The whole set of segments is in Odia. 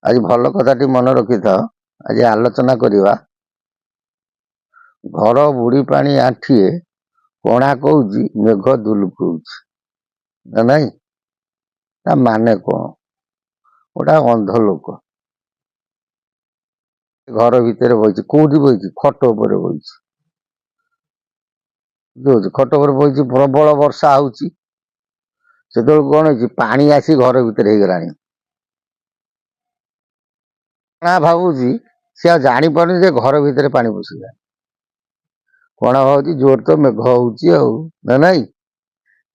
आज भल कथाटी मन रखि था। आज आलोचना करिवा घर बुढ़ी पानी आठिए कणा कौची मेघ दुलुकौची ना नहीं ता माने कौन गोटा अंध लोक घर भितर बही कौटी बही खट उपर बही खट उपर बही प्रबल वर्षा होची से कौन हो पानी आसी घर भितर हो गलानी कणा भावुची सी आ जानी पारुनी जे घर भितर पानी पशिला कणा भावुची जोर तो मेघ होची ना नहीं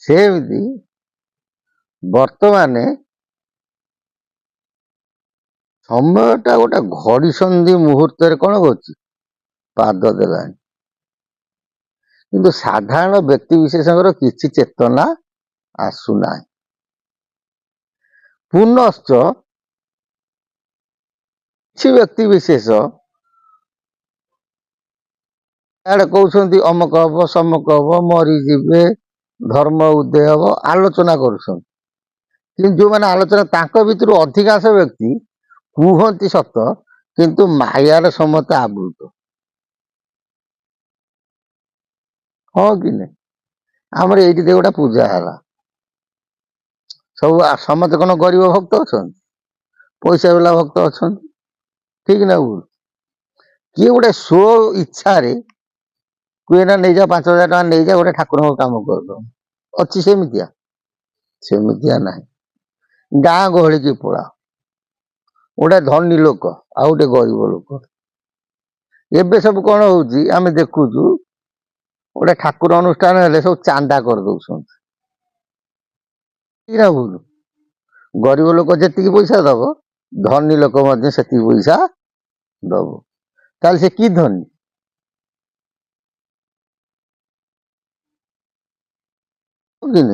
सेमती बर्तमाने समयटा गोटे घड़ी संधि मुहूर्त कौन कर पाद देला किंतु साधारण व्यक्ति विशेष किसी चेतना आसुना पुनश्च किसी व्यक्ति विशेष आड़े कहते अमक हम समक हम मरीजे धर्म उदय हम आलोचना कर जो मैंने आलोचना तांको भितर अधिकांश व्यक्ति कहती सत किंतु मायार समते आवृत हाँ कि नहीं आमर ये गोटे पूजा है सब समस्त कौन गरीब भक्त अच्छा पैसा वाला भक्त अच्छा ठीक ना भूल किए गोटे स्व इच्छा कहे ना नहीं जा 5,000 टका नहीं जा गोटे ठाकुर कम कर अच्छी सेमितिया ना गाँ गहली की पड़ा गोटे धनी लोक आ गोटे गरीब लोक एबे सब कौन होची आमे देखुचु गोटे ठाकुर अनुष्ठान हेले सब चांदा कर दउछन ठीक ना भूल गरीब लोक जेतिकी पैसा दब धनी लोक मध्य सेतिकी पैसा दब ताले से की धनी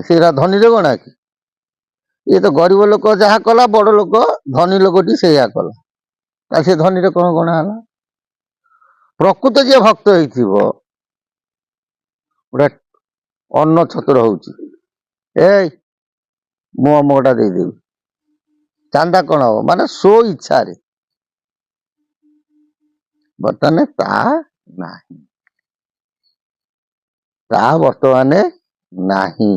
से धनी रे गणा कि ये तो गरीब लोक जहाँ कला बड़ लोक धनी लोकटी से कला से धनी रे कौन गणा है प्रकृत जे भक्त होइथिबो गोटे अन्न छत्र होउची ए मु अमकटा दे देबी चांदा कौन हम माने सो इच्छा रे बर्तमान ता नाही ता बर्तमान नाही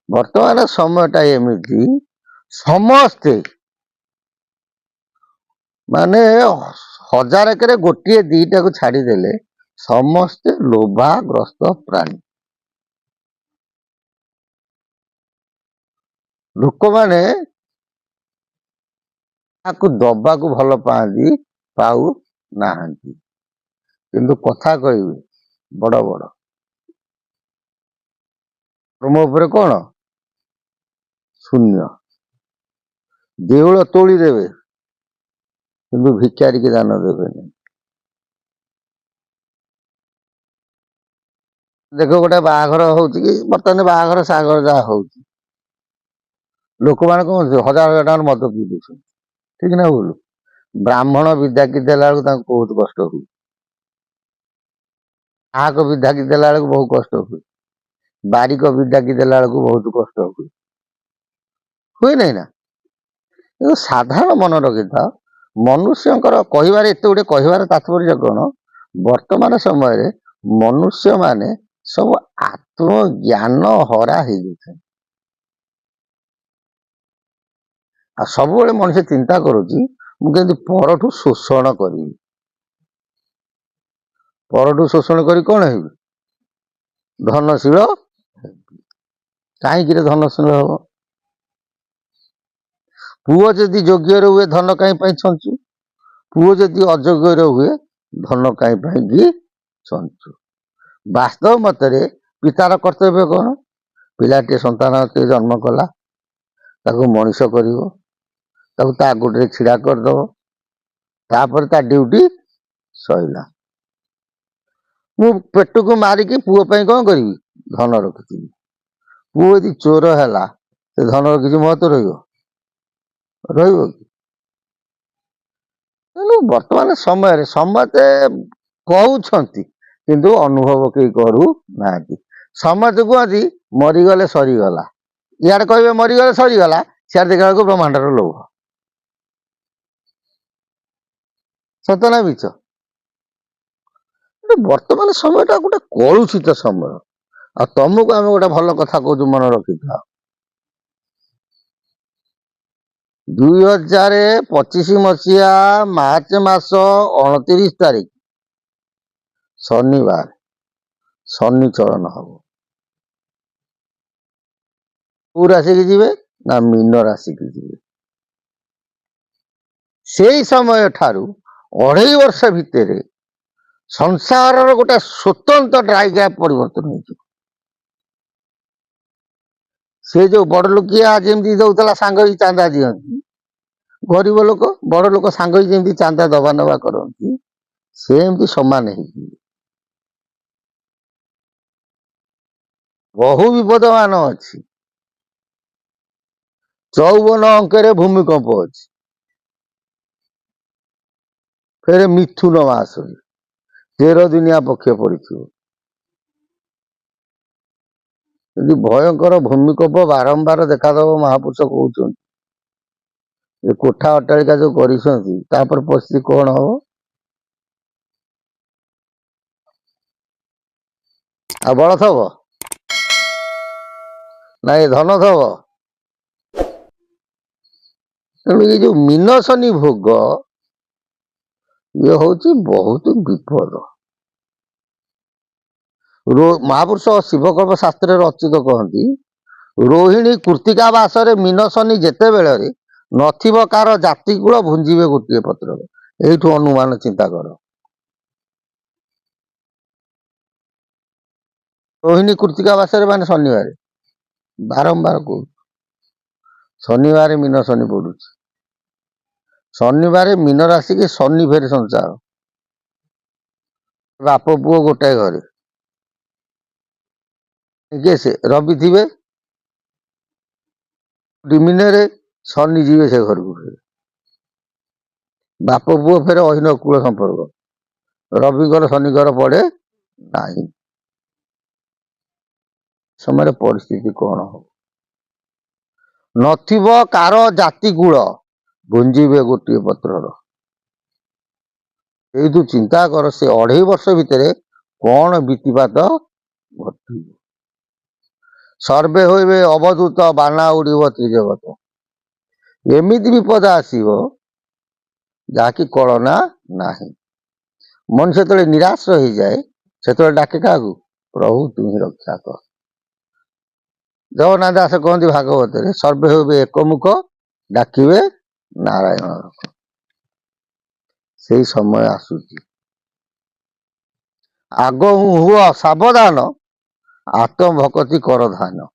बर्तमान समयटा एमिति समस्ते माने 1000 के गोटे दीटा को छाड़देले समस्ते लोभाग्रस्त प्राणी लोक माने दबा को भल पाती पाऊ नाहंती किंतु कथा कहबे बड़ बड़ कर्म उपर कौन शून्य देउल तोड़ी देवे किंतु भिखारी की दान देवे नहीं देखो गोटे बाहाघर होची कि बर्तमान बाहाघर सागर जहाँ होची लोक मैंने कौन 1000 टका मद पी दूसरे ठीक ना बोलू ब्राह्मण विद्या की देला बहुत कष्ट हुए आक विद्या की देला बहुत कष्ट हुए बारिक विद्या की देला बहुत कष्ट हुए नहीं ना साधारण मन रखि था मनुष्यंकर कहिबार एते गोटे कहिबार तात्पर्य कौन वर्तमान समय मनुष्य माने सब आत्मज्ञान हरा हो सब मनुष्य चिंता करुच्ची मुझे परठू शोषण करी परठू शोषण करी कौन है धनशील कहीं धनशील हम पुओ जदि योग्य हुए धन कहीं छंचु पुओ जदि अयोग्य हुए धन कहीं छंचु वास्तव मतरे पितार कर्तव्य कौन पिलाटे संतान जन्म कला ताको मनीष करिवो ताको ता गोटे छिड़ा करदब तापर ता ड्यूटी सैला मु पेट को मारिकी पुओ कौन करी धन रखी पुओ यदि चोर है धन किसी महत्व कि वर्तमान समय समते कहते किंतु अनुभव कई करू ना समझ कहती मरीगले सरीगला इे कहे मरीगले सरीगला सियाड़ देखा ब्रह्मांडर लोभ ସତ ନା ମିଛ? ବର୍ତ୍ତମାନ ସମୟଟା ଗୋଟେ କଳୁଷିତ ସମୟ। ଆଉ ତମକୁ ଆମେ ଗୋଟେ ଭଲ କଥା କହୁଛୁ, ମନେ ରଖିଥାଅ। 2025 ମସିହା ମାର୍ଚ୍ଚ ମାସ 29 ତାରିଖ ଶନିବାର ଶନି ଚଳନ ହବ। କୋଉ ରାଶିକି ଯିବେ ନା ମୀନ ରାଶିକି ଯିବେ। ସେଇ ସମୟ ଠାରୁ 2.5 ବର୍ଷ ଭିତରେ ସଂସାରର ଗୋଟେ ସ୍ୱତନ୍ତ୍ର ଡ୍ରାଇଗ୍ରାଫ ପରିବର୍ତ୍ତନ ହେଇଯିବ। ସେ ଯୋଉ ବଡ ଲୋକିଆ ଯେମିତି ଦଉଥିଲା ସାଙ୍ଗ ହେଇ ଚାନ୍ଦା ଦିଅନ୍ତି, ଗରିବ ଲୋକ ବଡ ଲୋକ ସାଙ୍ଗ ହେଇ ଯେମିତି ଚାନ୍ଦା ଦବା ନବା କରନ୍ତି, ସେମିତି ସମାନ ହେଇଯିବେ। ବହୁ ବିପଦମାନ ଅଛି। 54 ଅଙ୍କରେ ଭୂମିକମ୍ପ ଅଛି। ଫେରେ ମିଥୁନ ମାସରେ 13 ଦିନିଆ ପକ୍ଷ ପଡିଥିବ। ଯଦି ଭୟଙ୍କର ଭୂମିକମ୍ପ ବାରମ୍ବାର ଦେଖାଦବ, ମହାପୁରୁଷ କହୁଛନ୍ତି, ଏ କୋଠା ଅଟ୍ଟାଳିକା ଯୋଉ କରିଛନ୍ତି ତାପରେ ପରିସ୍ଥିତି କଣ ହବ? ଆଉ ବଳ ଥବ ନା ଏ ଧନ ଥବ? ତେଣୁ ଏ ଯୋଉ ମୀନ ଶନି ଭୋଗ, ଇଏ ହଉଛି ବହୁତ ବିପଦ। ମହାପୁରୁଷ ଶିବକର୍ମ ଶାସ୍ତ୍ରରେ ଅଚ୍ୟୁତ କହନ୍ତି, ରୋହିଣୀ କୃତ୍ତିକା ମାସରେ ମୀନ ଶନି ଯେତେବେଳେ ନଥିବ, କାହାର ଜାତି କୂଳ ଭୁଞ୍ଜିବେ ଗୋଟିଏ ପତ୍ରରେ। ଏଇଠୁ ଅନୁମାନ ଚିନ୍ତା କର। ରୋହିଣୀ କୃତ୍ତିକା ମାସରେ ମାନେ ଶନିବାର, ବାରମ୍ବାର କହୁଛୁ, ଶନିବାର ମୀନ ଶନି ପଡୁଛି। ଶନିବାର ମୀନ ରାଶିକି ଶନି ଫେରେ ସଂସାର। ବାପ ପୁଅ ଗୋଟାଏ ଘରେ, ସେ ରବି ଥିବେ ଡିମିନରେ, ଶନି ଯିବେ ସେ ଘରକୁ। ବାପ ପୁଅ ଫେରେ ଅହିନ କୂଳ ସମ୍ପର୍କ, ରବିଙ୍କର ଶନିଙ୍କର ପଡେ ନାହିଁ। ସମୟରେ ପରିସ୍ଥିତି କଣ ହବ? ନଥିବ କାର ଜାତି କୂଳ ଭୁଞ୍ଜିବେ ଗୋଟିଏ ପତ୍ରର। ଏଇଠୁ ଚିନ୍ତା କର, ସେ 2.5 ବର୍ଷ ଭିତରେ କଣ ବିତିପାତ ଘଟିବ। ସର୍ବେ ହୋଇବେ ଅବଧୂତ, ବାନା ଉଡିବ ତ୍ରିଜଗତ। ଏମିତି ବିପଦ ଆସିବ ଯାହାକି କଳନା ନାହିଁ। ମଣିଷ ଯେତେବେଳେ ନିରାଶ ହେଇଯାଏ, ସେତେବେଳେ ଡାକେ କାହାକୁ? ପ୍ରଭୁ ତୁହି ରକ୍ଷା କର। ଜଗନ୍ନାଥ ଦାସ କହନ୍ତି ଭାଗବତରେ, ସର୍ବେ ହୋଇବେ ଏକମୁଖ, ଡାକିବେ ନାରାୟଣ। ସେଇ ସମୟ ଆସୁଛି। ଆଗ ହୁଅ ସାବଧାନ, ଆତ୍ମଭକତି କର ଧାନ।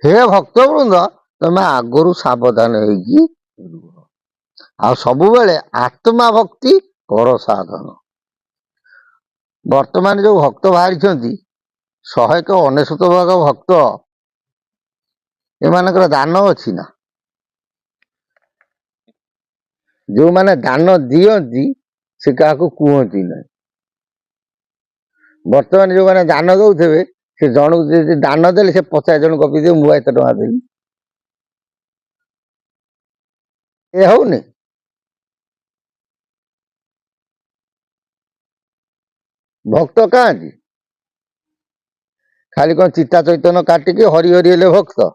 ହେ ଭକ୍ତ ବୃନ୍ଦ, ତମେ ଆଗରୁ ସାବଧାନ ହେଇକି ରୁହ, ଆଉ ସବୁବେଳେ ଆତ୍ମା ଭକ୍ତି କର ସାଧନ। ବର୍ତ୍ତମାନ ଯୋଉ ଭକ୍ତ ବାହାରିଛନ୍ତି, 199 ଭାଗ ଭକ୍ତ, ଏମାନଙ୍କର ଦାନ ଅଛି ନା? ଯୋଉମାନେ ଦାନ ଦିଅନ୍ତି, ସେ କାହାକୁ କୁହନ୍ତି ନାହିଁ। ବର୍ତ୍ତମାନ ଯୋଉମାନେ ଦାନ ଦଉଥିବେ, ସେ ଜଣକୁ ଯଦି ଦାନ ଦେଲେ, ସେ 50 ଜଣ ଗପିଥିବେ, ମୁଁ ଏତେ ଟଙ୍କା ଦେବି। ଏ ହଉନି? ଭକ୍ତ କାହାନ୍ତି? ଖାଲି କଣ ଚିତା ଚୈତନ କାଟିକି ହରି ହରି ହେଲେ ଭକ୍ତ?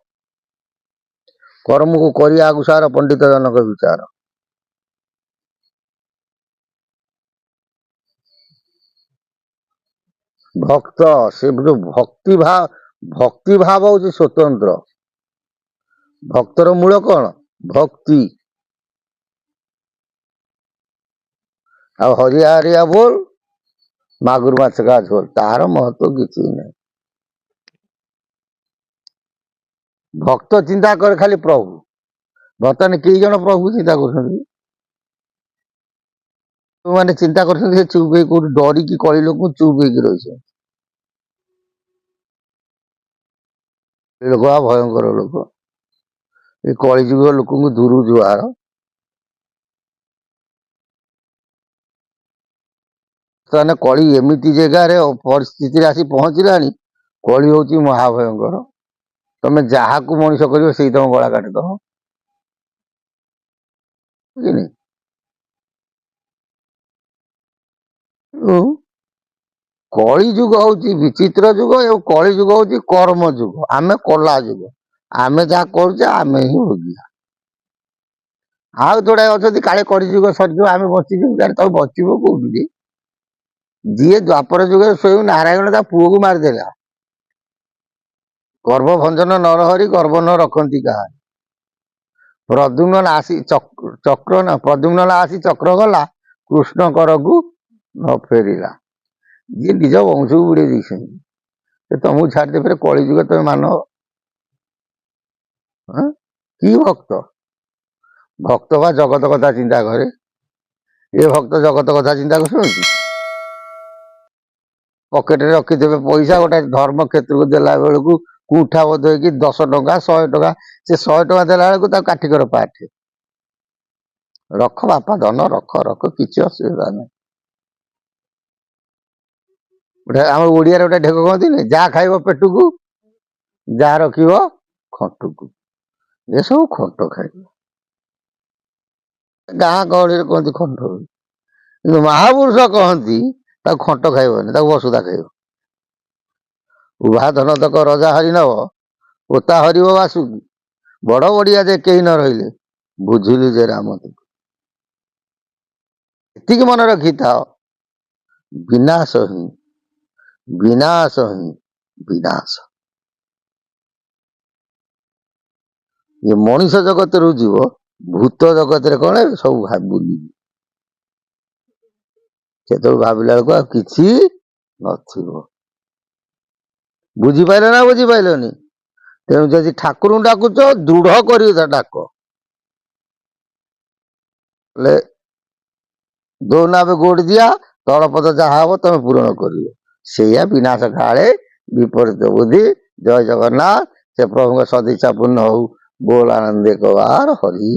କର୍ମକୁ କରି ଆଗୁସାର ପଣ୍ଡିତ ଜନକ ବିଚାର। ଭକ୍ତ, ସେ ଭକ୍ତି ଭାବ ହଉଛି ସ୍ୱତନ୍ତ୍ର। ଭକ୍ତର ମୂଳ କଣ? ଭକ୍ତି। ଆଉ ହରିଆ ହରିଆ ବୋଲ, ମାଗୁର ମାଛ କା ଝୋଲ, ତାର ମହତ୍ଵ କିଛି ନାହିଁ। ଭକ୍ତ ଚିନ୍ତା କରେ ଖାଲି ପ୍ରଭୁ। ବର୍ତ୍ତମାନ କେଇ ଜଣ ପ୍ରଭୁ ଚିନ୍ତା କରୁଛନ୍ତି? ଯୋଉମାନେ ଚିନ୍ତା କରୁଛନ୍ତି, ସେ ଚୁପ ହେଇ କୋଉଠି ଡରିକି କଳି ଲୋକଙ୍କୁ ଚୁପ ହେଇକି ରହିଛନ୍ତି। ଏ ଲୋକ ଭୟଙ୍କର ଲୋକ। ଏ କଳିଯୁଗ ଲୋକଙ୍କୁ ଦୂରୁ ଜୁହାର। ତାହେଲେ କଳି ଏମିତି ଜାଗାରେ ପରିସ୍ଥିତିରେ ଆସି ପହଞ୍ଚିଲାଣି, କଳି ହଉଛି ମହାଭୟଙ୍କର। ତମେ ଯାହାକୁ ମଣିଷ କରିବ, ସେଇ ତମ ଗଳା କାଟିଦବ। ତେଣୁ କଳି ଯୁଗ ହଉଛି ବିଚିତ୍ର ଯୁଗ ଏବଂ କଳି ଯୁଗ ହଉଛି କର୍ମ ଯୁଗ। ଆମେ କଲା ଯୁଗ, ଆମେ ଯାହା କରୁଛେ ଆମେ ହିଁ ଭୋଗିବା। ଆଉ ଯୋଉଟା ଅଛନ୍ତି କାଳେ କଳି ଯୁଗ ସରିଯିବ ଆମେ ବଞ୍ଚିଯିବୁ, ତାକୁ ବଞ୍ଚିବ କୋଉଠି ଯେ? ଯିଏ ଦ୍ୱାପର ଯୁଗରେ ସ୍ୱୟଂ ନାରାୟଣ ତା ପୁଅକୁ ମାରିଦେଲା। ଗର୍ଭ ଭଞ୍ଜନ ନରହରି ଗର୍ଭ ନ ରଖନ୍ତି କାହାର। ପ୍ରଦ୍ୟୁମ୍ନ ଆସି ଚକ୍ର ନା ପ୍ରଦ୍ୟୁମ୍ନ ଆସି ଚକ୍ର ଗଲା, କୃଷ୍ଣ କରକୁ ନ ଫେରିଲା। ଯିଏ ନିଜ ବଂଶକୁ ବୁଡେଇ ଦେଇଛନ୍ତି ସେ ତମକୁ ଛାଡିଦେ ଫେରେ କଳି ଯୁଗ ତମେ ମାନ? କି ଭକ୍ତ? ଭକ୍ତ ବା ଜଗତ କଥା ଚିନ୍ତା କରେ। ଏ ଭକ୍ତ ଜଗତ କଥା ଚିନ୍ତା କରୁଛନ୍ତି? ପକେଟରେ ରଖିଦେବେ ପଇସା, ଗୋଟେ ଧର୍ମ କ୍ଷେତ୍ରକୁ ଦେଲା ବେଳକୁ କୁଠା ବୋଧ ହେଇକି 10 ଟଙ୍କା 100 ଟଙ୍କା, ସେ 100 ଟଙ୍କା ଦେଲା ବେଳକୁ ତାକୁ କାଠିକର ପାଠେ। ରଖ ବାପା ଧନ ରଖ ରଖ, କିଛି ଅସୁବିଧା ନାହିଁ। ଗୋଟେ ଆମ ଓଡିଆରେ ଗୋଟେ ଢେକ କହନ୍ତିନି, ଯାହା ଖାଇବ ପେଟକୁ ଯାହା ରଖିବ ଖଣ୍ଟକୁ। ଏସବୁ ଖଣ୍ଟ ଖାଇବ। ଗାଁ ଗହଳିରେ କହନ୍ତି ଖଣ୍ଟ, କିନ୍ତୁ ମହାପୁରୁଷ କହନ୍ତି ତାକୁ ଖଣ୍ଟ ଖାଇବନି, ତାକୁ ବସୁଧା ଖାଇବ। ଉଭା ଧନ ତକ ରଜା ହରି ନବ, ପୋତା ହରିବ ବାସୁକି। ବଡ ବଡିଆ ଯେ କେହି ନ ରହିଲେ, ବୁଝିଲୁ ଯେ ରାମ ତୁ। ଏତିକି ମନେ ରଖିଥାଅ, ବିନାଶ ହିଁ ବିନାଶ ହିଁ ବିନାଶ। ଏ ମଣିଷ ଜଗତରୁ ଯିବ, ଭୂତ ଜଗତରେ କଣ ସବୁ ବୁଲିବି। ସେତେବେଳେ ଭାବିଲା ବେଳକୁ ଆଉ କିଛି ନଥିବ। ବୁଝିପାଇଲ ନା ବୁଝିପାଇଲନି? ତେଣୁ ଯଦି ଠାକୁରଙ୍କୁ ଡାକୁଛ ଦୃଢ କରି ଡାକ। ହେଲେ ଦୋନାବେ ଗୋଡ ଦିଆ, ତଳପଦ ଯାହା ହବ ତମେ ପୂରଣ କରିବ। ସେଇଆ ବିନାଶ କାଳେ ବିପରୀତ ବୁଦ୍ଧି। ଜୟ ଜଗନ୍ନାଥ। ସେ ପ୍ରଭୁଙ୍କ ସଦିଚ୍ଛା ପୂର୍ଣ୍ଣ ହଉ। ବୋଲ ଆନନ୍ଦେ କବାର ହରି।